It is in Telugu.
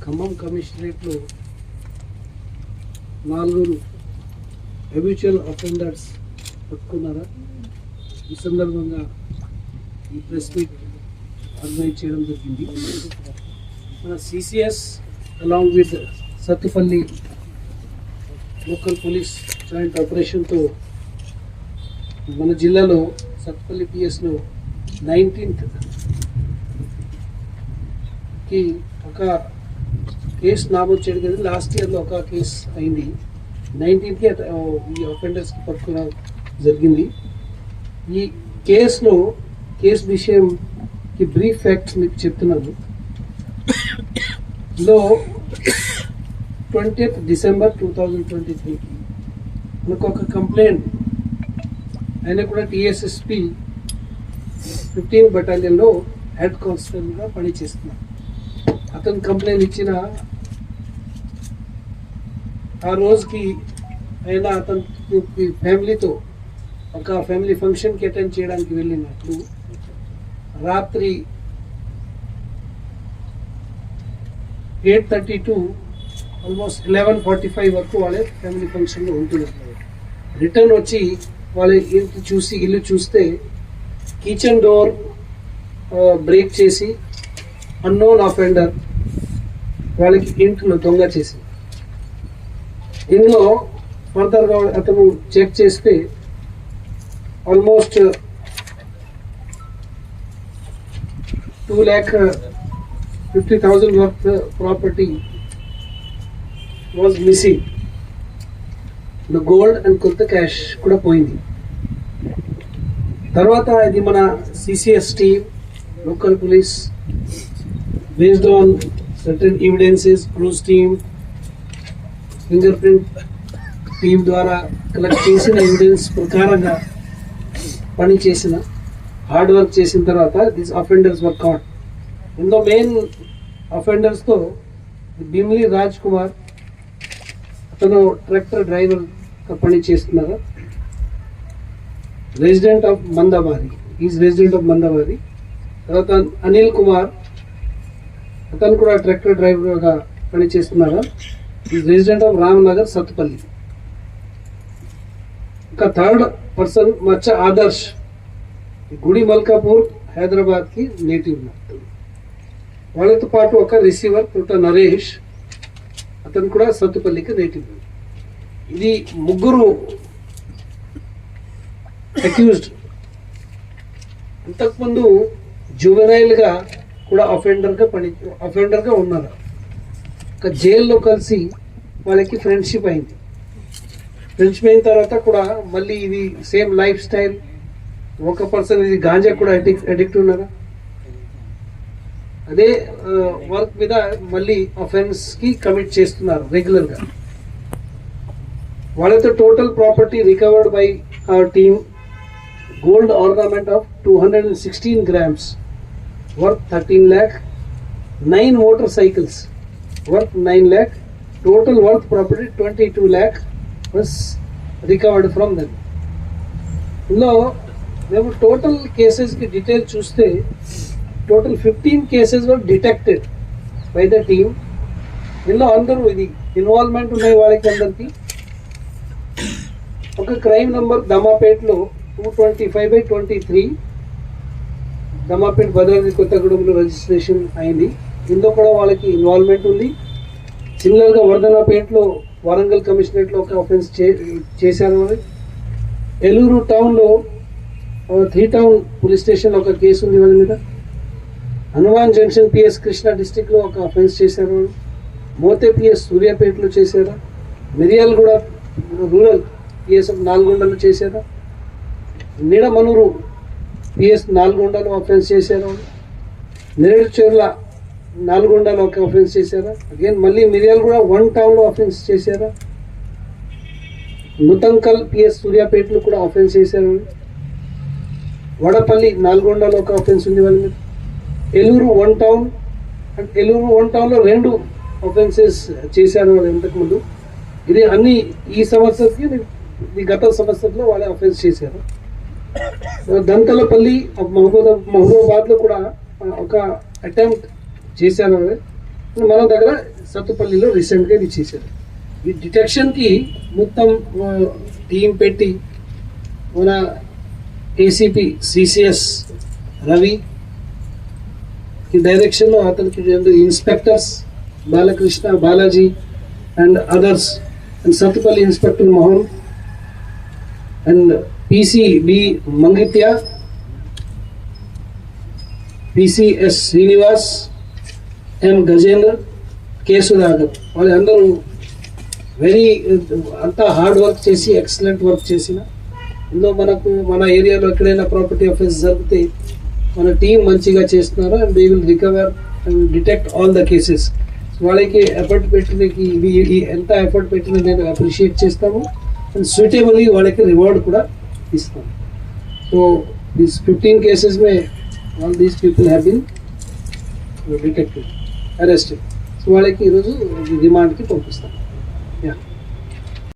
ఖమ్మం కమిషనరేట్లో 4 హ్యాబిచువల్ అఫెండర్స్ పట్టుకున్నారా. ఈ సందర్భంగా ఈ ప్రెస్ మీట్ ఆర్గనైజ్ చేయడం జరిగింది. మన CCS along with Sathupalli local police joint ఆపరేషన్తో మన జిల్లాలో సత్తుపల్లి పిఎస్లో 19th కి ఒక కేసు నమోదు చేయడం జరిగింది. లాస్ట్ ఇయర్లో ఒక కేసు అయింది. 19th కి ఈ అఫెండర్స్కి పట్టుకోవడం జరిగింది. ఈ కేసులో విషయంకి బ్రీఫ్ ఫ్యాక్ట్స్ మీకు చెప్తున్నాను. లో 20th December 2023 మనకు ఒక కంప్లైంట్, ఆయన కూడా టీఎస్ఎస్పి 15 బటాలియన్లో హెడ్ కానిస్టేబుల్గా పనిచేస్తున్నారు. అతను కంప్లైంట్ ఇచ్చిన ఆ రోజుకి ఆయన అతని ఫ్యామిలీతో ఒక ఫ్యామిలీ ఫంక్షన్కి అటెండ్ చేయడానికి వెళ్ళినప్పుడు రాత్రి 8:30 to ఆల్మోస్ట్ 11:45 వరకు వాళ్ళే ఫ్యామిలీ ఫంక్షన్లో ఉంటున్నారు. రిటర్న్ వచ్చి వాళ్ళ ఇల్లు చూస్తే కిచెన్ డోర్ బ్రేక్ చేసి అన్నోన్ అఫెండర్ వాళ్ళకి ఇంట్లో దొంగ చేసి, ఇందులో ఫర్దర్గా అతను చెక్ చేస్తే almost 2,50,000 worth property was missing. Gold and కొంత క్యాష్ కూడా పోయింది. తర్వాత ఇది మన CCS team, local police, based on certain evidences, cruise team, finger print team ద్వారా కలెక్ట్ చేసిన ఎవిడెన్స్ ప్రకారంగా పని చేసిన హార్డ్ వర్క్ చేసిన తర్వాత దీస్ అఫెండర్స్ వర్ కాట్. ఇందులో మెయిన్ అఫెండర్స్తో భీమిలి రాజ్ కుమార్, అతను ట్రాక్టర్ డ్రైవర్గా పని చేస్తున్నారు, రెసిడెంట్ ఆఫ్ మందవారి. తర్వాత అనిల్ కుమార్, అతను కూడా ట్రాక్టర్ డ్రైవర్గా పనిచేస్తున్నారు, రెసిడెంట్ ఆఫ్ రామ్నగర్ సత్తుపల్లి. ఇంకా థర్డ్ పర్సన్ మచ్చ ఆదర్శ్, గుడి మల్కాపూర్ హైదరాబాద్కి నేటివ్. వాళ్ళతో పాటు ఒక రిసీవర్ తోట నరేష్, అతను కూడా సత్తుపల్లికి నేటివ్. ఇది ముగ్గురు అక్యూజ్డ్. అంతకుముందు జువెనైల్గా కూడా అఫెండర్గా ఉన్నారు. ఒక జైల్లో కలిసి వాళ్ళకి ఫ్రెండ్షిప్ అయింది. ఫ్రెండ్షిప్ అయిన తర్వాత కూడా మళ్ళీ ఇది సేమ్ లైఫ్ స్టైల్. ఒక పర్సన్ ఇది గాంజా కూడా అడిక్ట్ ఉన్నారు. అదే వర్క్ మీద మళ్ళీ అఫెన్స్కి కమిట్ చేస్తున్నారు రెగ్యులర్గా. వాళ్ళతో total property recovered by our team, gold ornament of 216 grams worth 13 lakh, 9 motorcycles worth 9 lakh, total worth property 22 lakh was recovered from them. ఇందులో మేము టోటల్ కేసెస్కి డీటెయిల్ చూస్తే total 15 cases were detected by the team. ఇందులో అందరూ ఇది ఇన్వాల్వ్మెంట్ ఉన్నాయి వాళ్ళకి అందరికీ. ఒక క్రైమ్ నంబర్ దమాపేట్లో 225/23 దమాపేట్ భద్రాద్రి కొత్తగూడెంలో రిజిస్ట్రేషన్ అయింది. ఇందులో కూడా వాళ్ళకి ఇన్వాల్వ్మెంట్ ఉంది. సిమిలర్గా వర్ధనాపేటలో వరంగల్ కమిషనరేట్లో ఒక అఫెన్స్ చేశారు వాళ్ళు. ఏలూరు టౌన్లో 3 టౌన్ పోలీస్ స్టేషన్లో ఒక కేసు ఉంది వాళ్ళ మీద. హనుమాన్ జంక్షన్ పిఎస్ కృష్ణా డిస్టిక్లో ఒక అఫెన్స్ చేశారు వాళ్ళు. మోతే పిఎస్ సూర్యాపేటలో చేశారు. మిర్యాలగూడ రూరల్ పిఎస్ నాల్గొండలో చేశారు. నిడమనూరు పిఎస్ నాల్గొండలో అఫెన్స్ చేశారు. నేరేడుచెర్ల నాల్గొండలో ఒక అఫెన్స్ చేశారు. అగైన్ మళ్ళీ మిర్యాలగూడ 1 టౌన్లో అఫెన్స్ చేశారు. నుతంకల్ పిఎస్ సూర్యాపేటలో కూడా అఫెన్స్ చేశారు. వడపల్లి నాల్గొండలో ఒక అఫెన్స్ ఉంది వాళ్ళ మీద. ఏలూరు 1 టౌన్ అండ్ ఏలూరు 1 టౌన్లో 2 అఫెన్సెస్ చేశారు వాళ్ళు ఇంతకుముందు. ఇది అన్ని ఈ సంవత్సరంకి గత సంవత్సరంలో వాళ్ళే అఫెన్స్ చేశారు. దంతలపల్లి మహబూబాబాద్లో కూడా ఒక అటెంప్ట్ చేశారు. మన దగ్గర సత్తుపల్లిలో రీసెంట్గా ఇది చేశారు. ఈ డిటెక్షన్కి మొత్తం టీం పెట్టి మన ఏసీపీ సిసిఎస్ రవి ఈ డైరెక్షన్లో అతనికి 2 inspectors Balakrishna Balaji and others and Sathupalli inspector Mohan and PCB Mangitya, PCS Srinivas, M Gajender, K Sudhakar వాళ్ళందరూ అంతా హార్డ్ వర్క్ చేసి ఎక్సలెంట్ వర్క్ చేసిన. ఇందులో మనకు మన ఏరియాలో ఎక్కడైనా ప్రాపర్టీ అఫెన్స్ జరిగితే మన టీం మంచిగా చేస్తున్నారు and they will recover and detect all the cases. వాళ్ళకి ఎఫర్ట్ పెట్టినకి ఎంత ఎఫర్ట్ పెట్టినా నేను అప్రిషియేట్ చేస్తాము అండ్ సూటబుల్లీ వాళ్ళకి రివార్డ్ కూడా ఇస్తాము. So this 15 cases may all these people have been detected, arrested. So వాళ్ళకి ఈరోజు రిమాండ్కి పంపిస్తాం. Yeah.